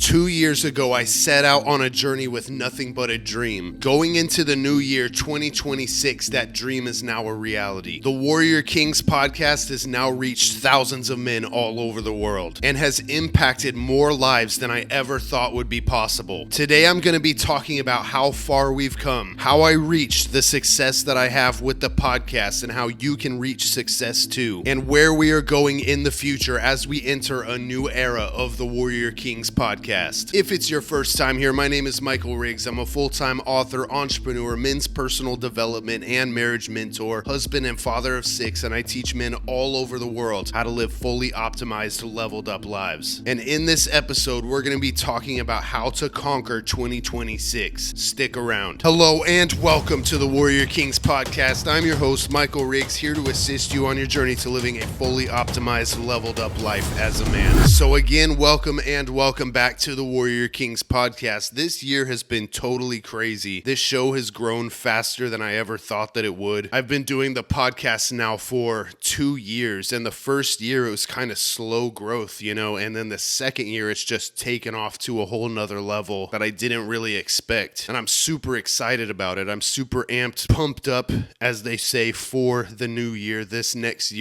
2 years ago, I set out on a journey with nothing but a dream. Going into the new year, 2026, that dream is now a reality. The Warrior Kings podcast has now reached thousands of men all over the world and has impacted more lives than I ever thought would be possible. Today, I'm going to be talking about how far we've come, how I reached the success that I have with the podcast, and how you can reach success too, and where we are going in the future as we enter a new era of the Warrior Kings podcast. If it's your first time here, my name is Michael Riggs. I'm a full-time author, entrepreneur, men's personal development and marriage mentor, husband and father of 6, and I teach men all over the world how to live fully optimized, leveled up lives. And in this episode, we're going to be talking about how to conquer 2026. Stick around. Hello and welcome to the Warrior Kings podcast. I'm your host, Michael Riggs, here to assist you on your journey to living a fully optimized, leveled up life as a man. So again, welcome back to the Warrior Kings podcast. This year has been totally crazy. This show has grown faster than I ever thought that it would. I've been doing the podcast now for 2 years, and the first year it was kind of slow growth, and then the second year it's just taken off to a whole nother level that I didn't really expect. And I'm super excited about it. I'm super amped, pumped up, as they say, for the new year, this next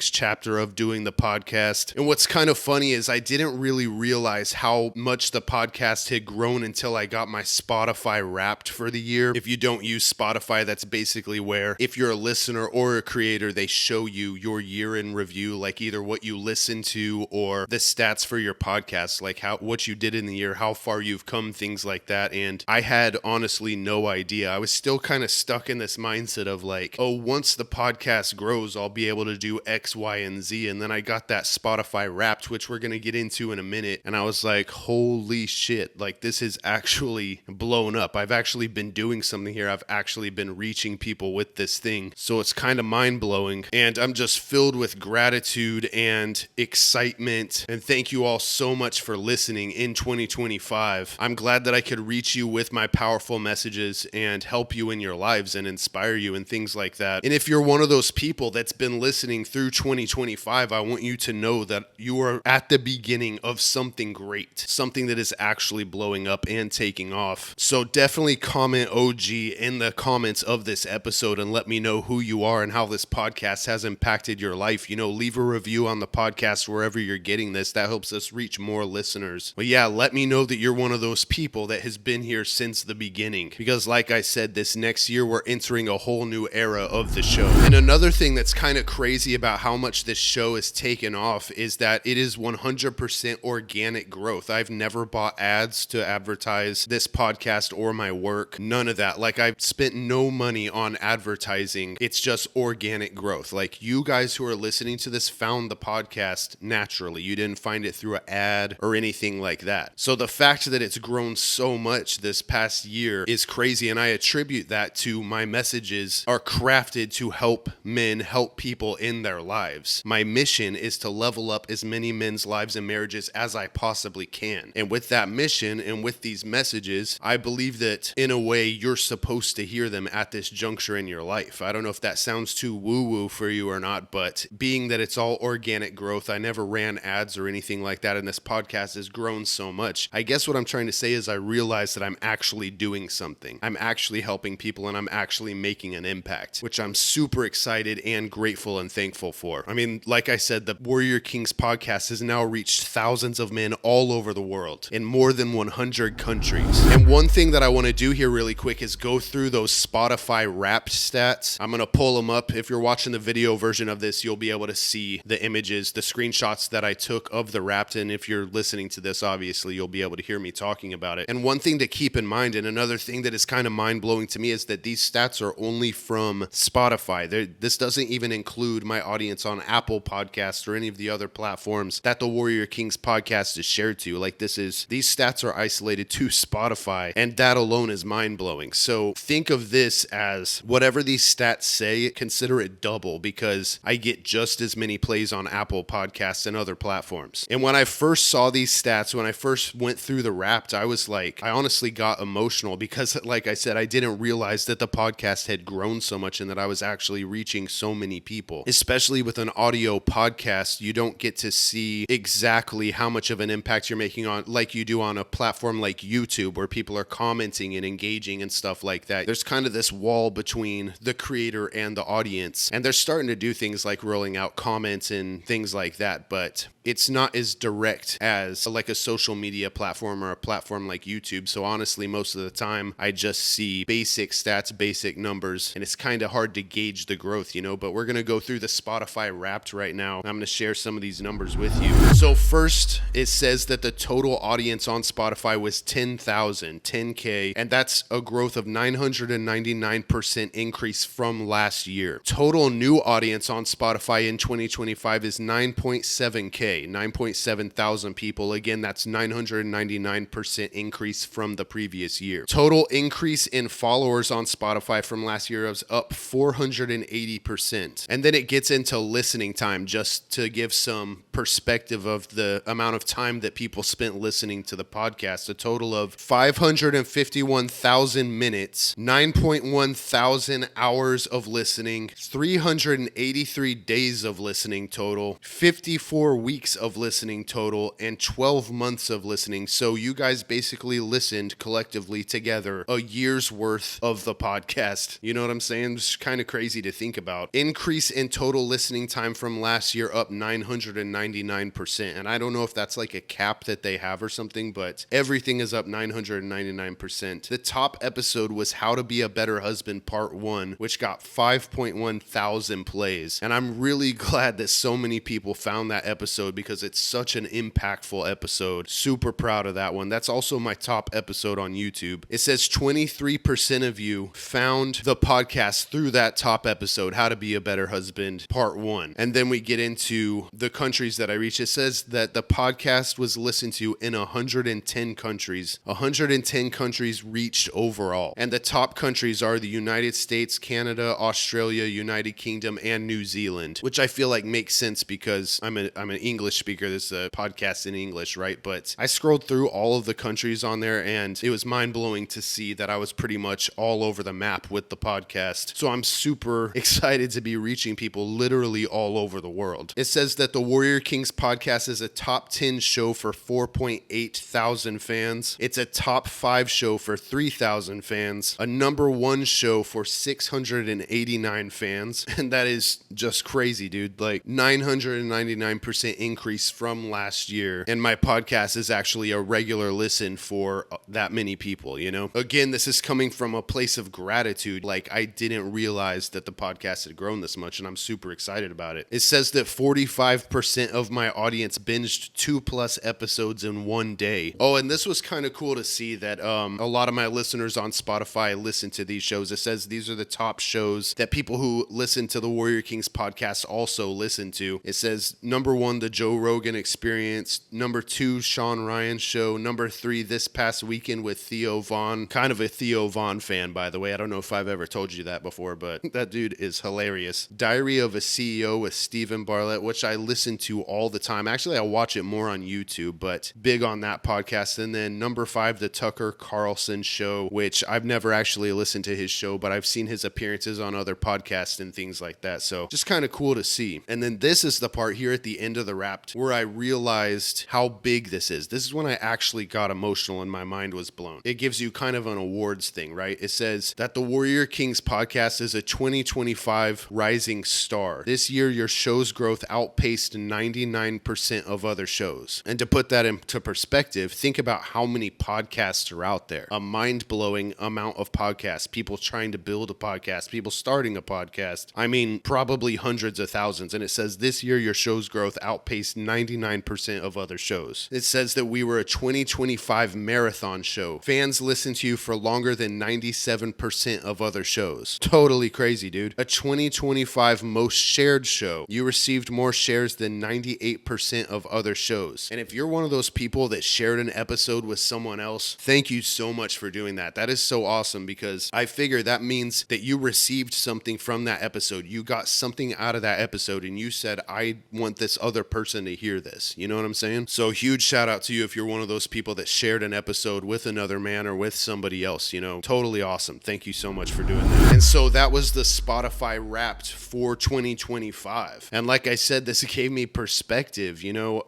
chapter of doing the podcast. And what's kind of funny is I didn't really realize how much the podcast had grown until I got my Spotify Wrapped for the year. If you don't use Spotify, that's basically where, if you're a listener or a creator, they show you your year in review, like either what you listened to or the stats for your podcast, like what you did in the year, how far you've come, things like that. And I had honestly no idea. I was still kind of stuck in this mindset of like, oh, once the podcast grows, I'll be able to do X, Y, and Z. And then I got that Spotify Wrapped, which we're going to get into in a minute. And I was like, holy shit, like this is actually blown up. I've actually been doing something here. I've actually been reaching people with this thing. So it's kind of mind blowing. And I'm just filled with gratitude and excitement. And thank you all so much for listening in 2025. I'm glad that I could reach you with my powerful messages and help you in your lives and inspire you and things like that. And if you're one of those people that's been listening through 2025, I want you to know that you are at the beginning of something great, something that is actually blowing up and taking off. So definitely comment OG in the comments of this episode and let me know who you are and how this podcast has impacted your life. Leave a review on the podcast wherever you're getting this. That helps us reach more listeners. But yeah, let me know that you're one of those people that has been here since the beginning. Because like I said, this next year we're entering a whole new era of the show. And another thing that's kind of crazy about how much this show has taken off is that it is 100% organic growth. I've never bought ads to advertise this podcast or my work. None of that. Like, I've spent no money on advertising. It's just organic growth. Like, you guys who are listening to this found the podcast naturally. You didn't find it through an ad or anything like that. So the fact that it's grown so much this past year is crazy, and I attribute that to my messages are crafted to help men, help people in their lives. My mission is to level up as many men's lives and marriages as I possibly can. And with that mission and with these messages, I believe that in a way you're supposed to hear them at this juncture in your life. I don't know if that sounds too woo-woo for you or not, but being that it's all organic growth, I never ran ads or anything like that, and this podcast has grown so much. I guess what I'm trying to say is I realize that I'm actually doing something. I'm actually helping people, and I'm actually making an impact, which I'm super excited and grateful and thankful for. I mean, like I said, the Warrior Kings podcast has now reached thousands of men all over the world in more than 100 countries. And one thing that I want to do here really quick is go through those Spotify Wrapped stats. I'm going to pull them up. If you're watching the video version of this, you'll be able to see the images, the screenshots that I took of the Wrapped. And if you're listening to this, obviously, you'll be able to hear me talking about it. And one thing to keep in mind, and another thing that is kind of mind-blowing to me, is that these stats are only from Spotify. This doesn't even include my audience on Apple Podcasts or any of the other platforms that the Warrior Kings podcast is shared to. Like, these stats are isolated to Spotify, and that alone is mind-blowing. So think of this as whatever these stats say, consider it double, because I get just as many plays on Apple Podcasts and other platforms. And when I first saw these stats, when I first went through the Wrapped, I was like, I honestly got emotional because, like I said, I didn't realize that the podcast had grown so much and that I was actually reaching so many people. Especially with an audio podcast, you don't get to see exactly how much of an impact you're making making on like you do on a platform like YouTube, where people are commenting and engaging and stuff like that. There's kind of this wall between the creator and the audience, and they're starting to do things like rolling out comments and things like that, but it's not as direct as like a social media platform or a platform like YouTube. So honestly, most of the time I just see basic stats, basic numbers, and it's kind of hard to gauge the growth, but we're going to go through the Spotify Wrapped right now. I'm going to share some of these numbers with you. So first, it says that the total audience on Spotify was 10K, and that's a growth of 999% increase from last year. Total new audience on Spotify in 2025 is 9.7K. 9.7 thousand people. Again, that's 999% increase from the previous year. Total increase in followers on Spotify from last year was up 480%. And then it gets into listening time, just to give some perspective of the amount of time that people spent listening to the podcast. A total of 551,000 minutes, 9.1 thousand hours of listening, 383 days of listening total, 54 weeks of listening total, and 12 months of listening. So you guys basically listened collectively together a year's worth of the podcast. You know what I'm saying? It's kind of crazy to think about. Increase in total listening time from last year, up 999%. And I don't know if that's like a cap that they have or something, but everything is up 999%. The top episode was How to Be a Better Husband Part 1, which got 5.1 thousand plays. And I'm really glad that so many people found that episode, because it's such an impactful episode. Super proud of that one. That's also my top episode on YouTube. It says 23% of you found the podcast through that top episode, How to Be a Better Husband Part 1. And then we get into the countries that I reached. It says that the podcast was listened to in 110 countries. 110 countries reached overall. And the top countries are the United States, Canada, Australia, United Kingdom, and New Zealand, which I feel like makes sense because I'm an English speaker. This is a podcast in English, right? But I scrolled through all of the countries on there, and it was mind-blowing to see that I was pretty much all over the map with the podcast. So I'm super excited to be reaching people literally all over the world. It says that the Warrior Kings podcast is a top 10 show for 4.8 thousand fans. It's a top 5 show for 3,000 fans. A number 1 show for 689 fans. And that is just crazy, dude. Like 999% increase from last year. And my podcast is actually a regular listen for that many people, Again, this is coming from a place of gratitude. Like, I didn't realize that the podcast had grown this much, and I'm super excited about it. It says that 45% of my audience binged 2+ episodes in one day. Oh, and this was kind of cool to see that a lot of my listeners on Spotify listen to these shows. It says these are the top shows that people who listen to the Warrior Kings podcast also listen to. It says number 1, the Joe Rogan Experience. Number 2, Sean Ryan's show. Number 3, This Past Weekend with Theo Vaughn. Kind of a Theo Vaughn fan, by the way. I don't know if I've ever told you that before, but that dude is hilarious. Diary of a CEO with Stephen Bartlett, which I listen to all the time. Actually, I watch it more on YouTube, but big on that podcast. And then number 5, the Tucker Carlson show, which I've never actually listened to his show, but I've seen his appearances on other podcasts and things like that. So just kind of cool to see. And then this is the part here at the end of the Wrapped where I realized how big this is. This is when I actually got emotional and my mind was blown. It gives you kind of an awards thing, right? It says that the Warrior Kings podcast is a 2025 rising star. This year, your show's growth outpaced 99% of other shows. And to put that into perspective, think about how many podcasts are out there. A mind-blowing amount of podcasts. People trying to build a podcast. People starting a podcast. I mean, probably hundreds of thousands. And it says this year, your show's growth outpaced 99% of other shows. It says that we were a 2025 marathon show. Fans listen to you for longer than 97% of other shows. Totally crazy, dude. A 2025 most shared show. You received more shares than 98% of other shows. And if you're one of those people that shared an episode with someone else, thank you so much for doing that. That is so awesome, because I figure that means that you received something from that episode. You got something out of that episode and you said, I want this other person to hear this. You know what I'm saying? So huge shout out to you if you're one of those people that shared an episode with another man or with somebody else, totally awesome. Thank you so much for doing that. And so that was the Spotify Wrapped for 2025. And like I said, this gave me perspective,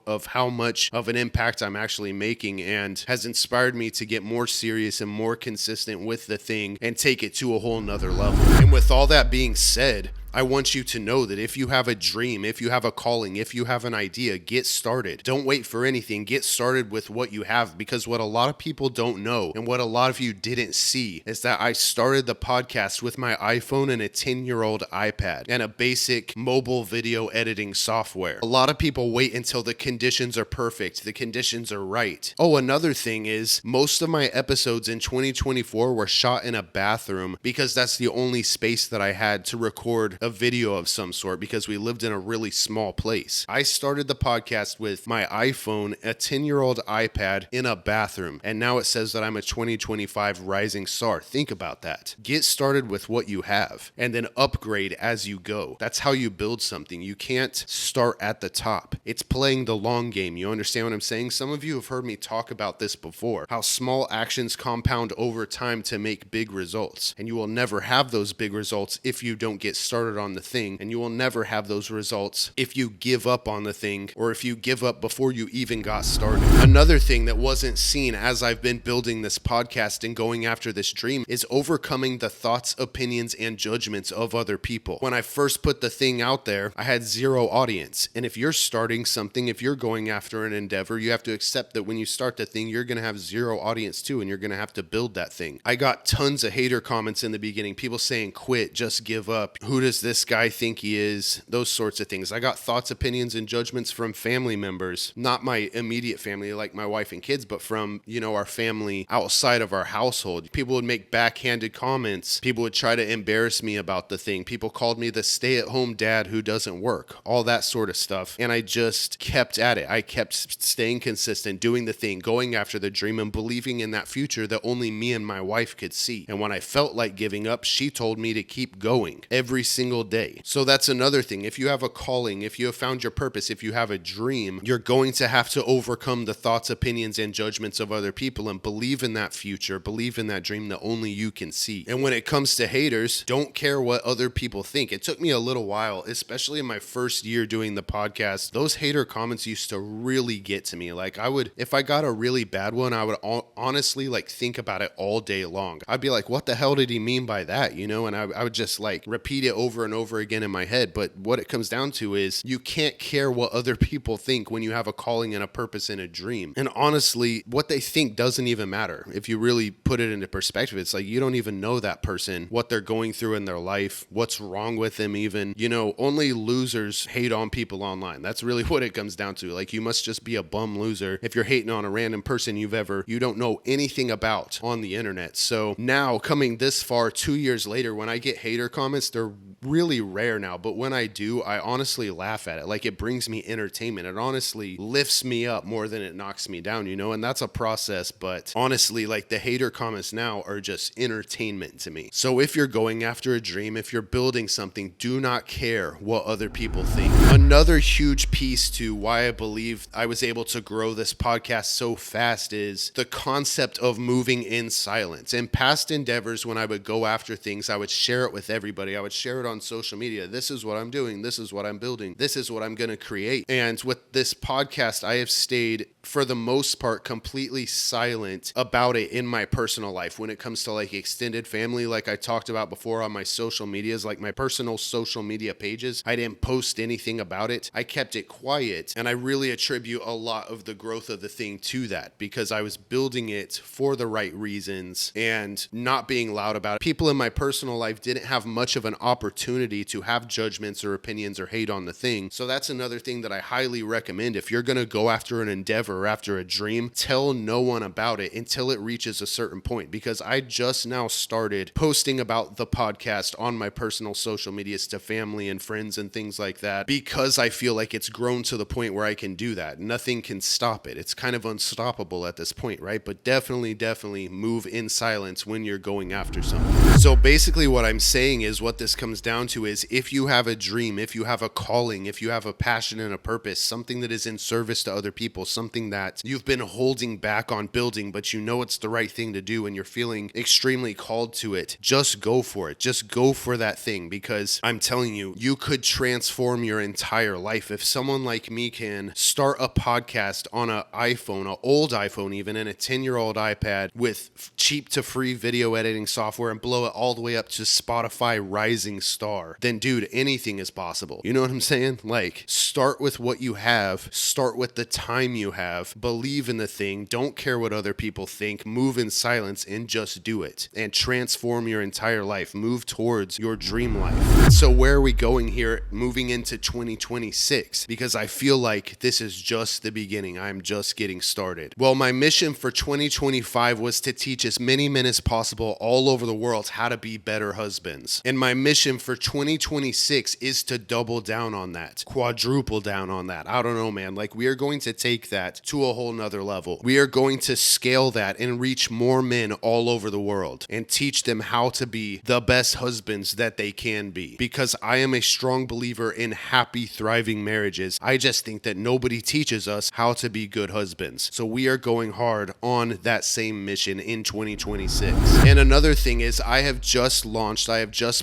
of how much of an impact I'm actually making and has inspired me to get more serious and more consistent with the thing and take it to a whole nother level. And with all that being said, I want you to know that if you have a dream, if you have a calling, if you have an idea, get started. Don't wait for anything. Get started with what you have, because what a lot of people don't know and what a lot of you didn't see is that I started the podcast with my iPhone and a 10-year-old iPad and a basic mobile video editing software. A lot of people wait until the conditions are perfect, the conditions are right. Oh, another thing is most of my episodes in 2024 were shot in a bathroom because that's the only space that I had to record a video of some sort, because we lived in a really small place. I started the podcast with my iPhone, a 10-year-old iPad in a bathroom, and now it says that I'm a 2025 rising star. Think about that. Get started with what you have and then upgrade as you go. That's how you build something. You can't start at the top. It's playing the long game. You understand what I'm saying? Some of you have heard me talk about this before, how small actions compound over time to make big results, and you will never have those big results if you don't get started on the thing, and you will never have those results if you give up on the thing, or if you give up before you even got started. Another thing that wasn't seen as I've been building this podcast and going after this dream is overcoming the thoughts, opinions, and judgments of other people. When I first put the thing out there, I had zero audience, and if you're starting something, if you're going after an endeavor, you have to accept that when you start the thing, you're going to have zero audience too, and you're going to have to build that thing. I got tons of hater comments in the beginning, people saying quit, just give up, who does this guy think he is, those sorts of things. I got thoughts, opinions, and judgments from family members, not my immediate family like my wife and kids, but from, our family outside of our household. People would make backhanded comments. People would try to embarrass me about the thing. People called me the stay-at-home dad who doesn't work, all that sort of stuff. And I just kept at it. I kept staying consistent, doing the thing, going after the dream, and believing in that future that only me and my wife could see. And when I felt like giving up, she told me to keep going every single day. So that's another thing. If you have a calling, if you have found your purpose, if you have a dream, you're going to have to overcome the thoughts, opinions, and judgments of other people and believe in that future, believe in that dream that only you can see. And when it comes to haters, don't care what other people think. It took me a little while, especially in my first year doing the podcast. Those hater comments used to really get to me. Like if I got a really bad one, I would honestly think about it all day long. I'd be like, what the hell did he mean by that? And I would just repeat it over and over again in my head. But what it comes down to is you can't care what other people think when you have a calling and a purpose and a dream. And honestly, what they think doesn't even matter. If you really put it into perspective, it's you don't even know that person, what they're going through in their life, what's wrong with them even. Only losers hate on people online. That's really what it comes down to. You must just be a bum loser if you're hating on a random person you don't know anything about on the internet. So now, coming this far, 2 years later, when I get hater comments, they're really rare now, but when I do, I honestly laugh at it. It brings me entertainment. It honestly lifts me up more than it knocks me down, and that's a process. But honestly, the hater comments now are just entertainment to me. So if you're going after a dream, if you're building something, do not care what other people think. Another huge piece to why I believe I was able to grow this podcast so fast is the concept of moving in silence. In past endeavors, when I would go after things, I would share it with everybody. I would share it on social media. This is what I'm doing. This is what I'm building. This is what I'm going to create. And with this podcast, I have stayed, for the most part, completely silent about it in my personal life. When it comes to extended family, like I talked about before on my social medias, my personal social media pages, I didn't post anything about it. I kept it quiet. And I really attribute a lot of the growth of the thing to that, because I was building it for the right reasons and not being loud about it. People in my personal life didn't have much of an opportunity to have judgments or opinions or hate on the thing. So that's another thing that I highly recommend. If you're going to go after an endeavor or after a dream, tell no one about it until it reaches a certain point, because I just now started posting about the podcast on my personal social medias to family and friends and things like that, because I feel like it's grown to the point where I can do that. Nothing can stop it. It's kind of unstoppable at this point, right? But definitely move in silence when you're going after something. So basically what I'm saying is, what this comes down to is if you have a dream, if you have a calling, if you have a passion and a purpose, something that is in service to other people, something that you've been holding back on building, but you know it's the right thing to do and you're feeling extremely called to it, just go for it. Just go for that thing, because I'm telling you, you could transform your entire life. If someone like me can start a podcast on an iPhone, an old iPhone even, and a 10-year-old iPad with cheap to free video editing software and blow it all the way up to Spotify rising star, then dude, anything is possible. You know what I'm saying? Like, start with what you have, start with the time you have, believe in the thing, don't care what other people think, move in silence and just do it and transform your entire life. Move towards your dream life. So where are we going here moving into 2026? Because I feel like this is just the beginning. I'm just getting started. Well, my mission for 2025 was to teach as many men as possible all over the world how to be better husbands. And my mission for 2026 is to double down on that, quadruple down on that. I don't know, man. Like, we are going to take that to a whole nother level. We are going to scale that and reach more men all over the world and teach them how to be the best husbands that they can be. Because I am a strong believer in happy, thriving marriages. I just think that nobody teaches us how to be good husbands. So we are going hard on that same mission in 2026. And another thing is, I have just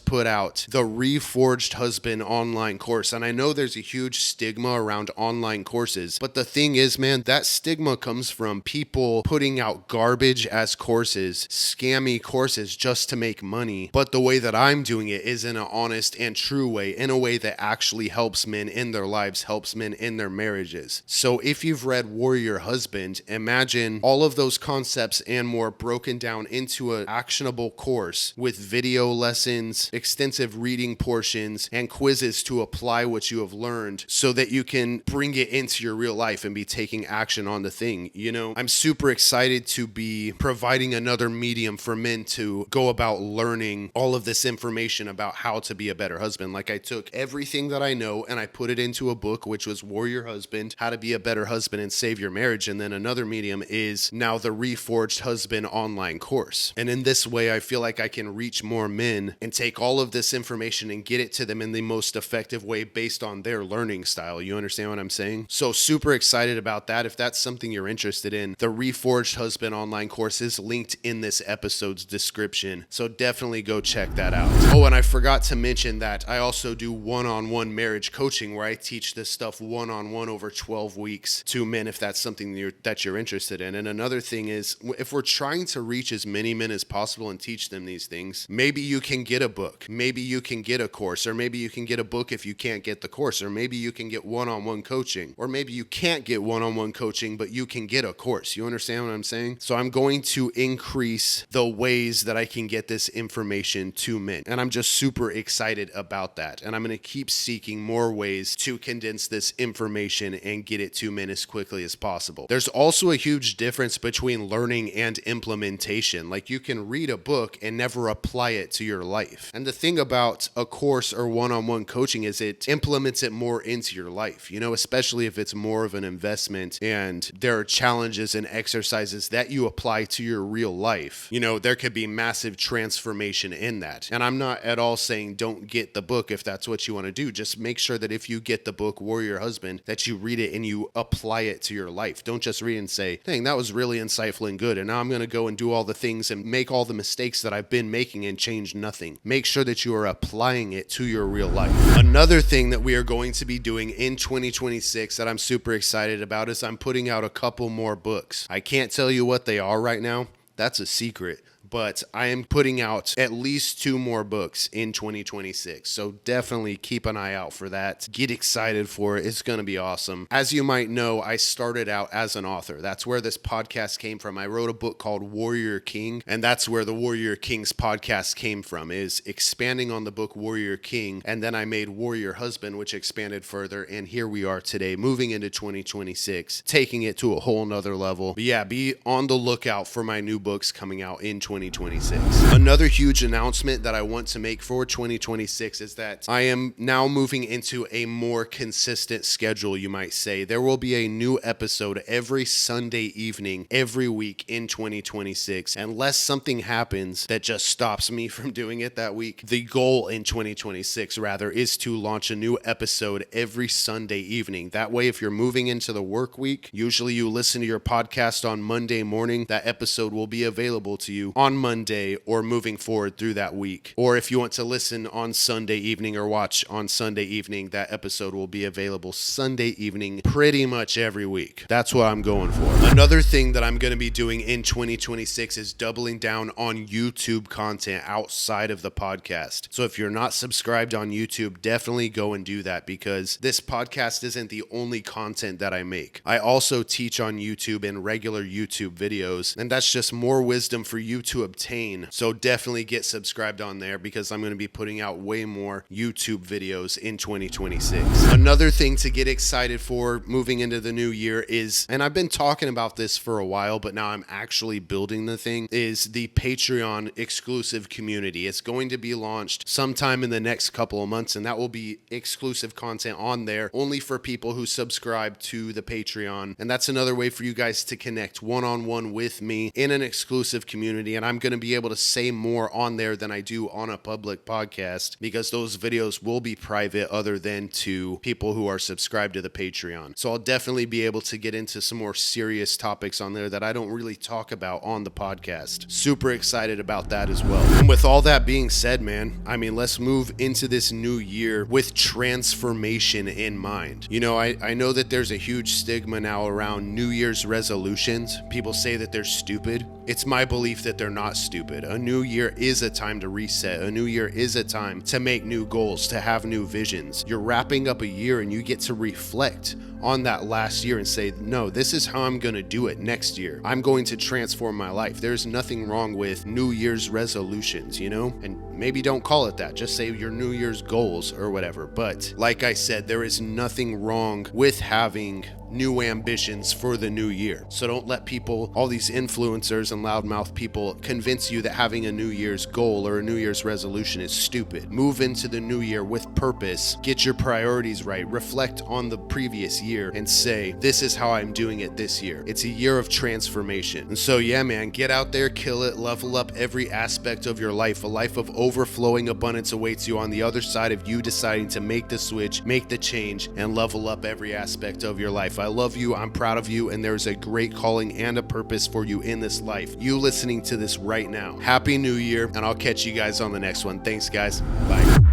put out the Reforged Husband online course. And I know there's a huge stigma around online courses, but the thing is, man, that stigma comes from people putting out garbage as courses, scammy courses just to make money. But the way that I'm doing it is in an honest and true way, in a way that actually helps men in their lives, helps men in their marriages. So if you've read Warrior Husband, imagine all of those concepts and more broken down into an actionable course with video lessons, extensive reading portions, and quizzes to apply what you have learned so that you can bring it into your real life and be taking action on the thing. You know, I'm super excited to be providing another medium for men to go about learning all of this information about how to be a better husband. Like, I took everything that I know and I put it into a book, which was Warrior Husband, How to Be a Better Husband and Save Your Marriage. And then another medium is now the Reforged Husband online course. And in this way, I feel like I can reach more men and take all of this information and get it to them in the most effective way based on their learning style. You understand what I'm saying? So super excited about that. If that's something you're interested in, the Reforged Husband online course is linked in this episode's description. So definitely go check that out. Oh, and I forgot to mention that I also do one-on-one marriage coaching where I teach this stuff one-on-one over 12 weeks to men if that's something that you're interested in. And another thing is, if we're trying to reach as many men as possible and teach them these things, maybe you can get a book, maybe you can get a course, or maybe you can get a book if you can't get the course, or maybe you can get one-on-one coaching, or maybe you can't get one-on-one coaching, but you can get a course. You understand what I'm saying? So I'm going to increase the ways that I can get this information to men. And I'm just super excited about that. And I'm going to keep seeking more ways to condense this information and get it to men as quickly as possible. There's also a huge difference between learning and implementation. Like, you can read a book and never apply it to your life. And the thing about a course or one-on-one coaching is it implements it more into your life, you know, especially if it's more of an investment and there are challenges and exercises that you apply to your real life. You know, there could be massive transformation in that. And I'm not at all saying don't get the book if that's what you want to do. Just make sure that if you get the book Warrior Husband, that you read it and you apply it to your life. Don't just read and say, dang, that was really insightful and good, and now I'm going to go and do all the things and make all the mistakes that I've been making and change nothing. Make sure that you are applying it to your real life. Another thing that we are going to be doing in 2026 that I'm super excited about is I'm putting out a couple more books. I can't tell you what they are right now. That's a secret. But I am putting out at least 2 more books in 2026. So definitely keep an eye out for that. Get excited for it. It's going to be awesome. As you might know, I started out as an author. That's where this podcast came from. I wrote a book called Warrior King, and that's where the Warrior Kings podcast came from, is expanding on the book Warrior King. And then I made Warrior Husband, which expanded further. And here we are today, moving into 2026, taking it to a whole nother level. But yeah, be on the lookout for my new books coming out in 2026. 2026. Another huge announcement that I want to make for 2026 is that I am now moving into a more consistent schedule, you might say. There will be a new episode every Sunday evening, every week in 2026, unless something happens that just stops me from doing it that week. The goal in 2026, rather, is to launch a new episode every Sunday evening. That way, if you're moving into the work week, usually you listen to your podcast on Monday morning, that episode will be available to you on Monday or moving forward through that week. Or if you want to listen on Sunday evening or watch on Sunday evening, that episode will be available Sunday evening pretty much every week. That's what I'm going for. Another thing that I'm going to be doing in 2026 is doubling down on YouTube content outside of the podcast. So if you're not subscribed on YouTube, definitely go and do that, because this podcast isn't the only content that I make. I also teach on YouTube in regular YouTube videos, and that's just more wisdom for you to obtain. So definitely get subscribed on there, because I'm going to be putting out way more YouTube videos in 2026. Another thing to get excited for moving into the new year is, and I've been talking about this for a while, but now I'm actually building the thing, is the Patreon exclusive community. It's going to be launched sometime in the next couple of months, and that will be exclusive content on there only for people who subscribe to the Patreon. And that's another way for you guys to connect one-on-one with me in an exclusive community. And I'm going to be able to say more on there than I do on a public podcast, because those videos will be private other than to people who are subscribed to the Patreon. So I'll definitely be able to get into some more serious topics on there that I don't really talk about on the podcast. Super excited about that as well. And with all that being said, man, I mean, let's move into this new year with transformation in mind. You know, I know that there's a huge stigma now around New Year's resolutions. People say that they're stupid. It's my belief that they're not stupid. A new year is a time to reset. A new year is a time to make new goals, to have new visions. You're wrapping up a year and you get to reflect on that last year and say, no, this is how I'm going to do it next year. I'm going to transform my life. There's nothing wrong with New Year's resolutions, you know? And maybe don't call it that. Just say your New Year's goals or whatever. But like I said, there is nothing wrong with having new ambitions for the new year. So don't let people, all these influencers and loudmouth people, convince you that having a New Year's goal or a New Year's resolution is stupid. Move into the new year with purpose. Get your priorities right. Reflect on the previous year and say, this is how I'm doing it this year. It's a year of transformation. And so yeah, man, get out there, kill it, level up every aspect of your life. A life of overflowing abundance awaits you on the other side of you deciding to make the switch, make the change, and level up every aspect of your life. I love you, I'm proud of you, and there's a great calling and a purpose for you in this life. You listening to this right now. Happy New Year, and I'll catch you guys on the next one. Thanks, guys. Bye.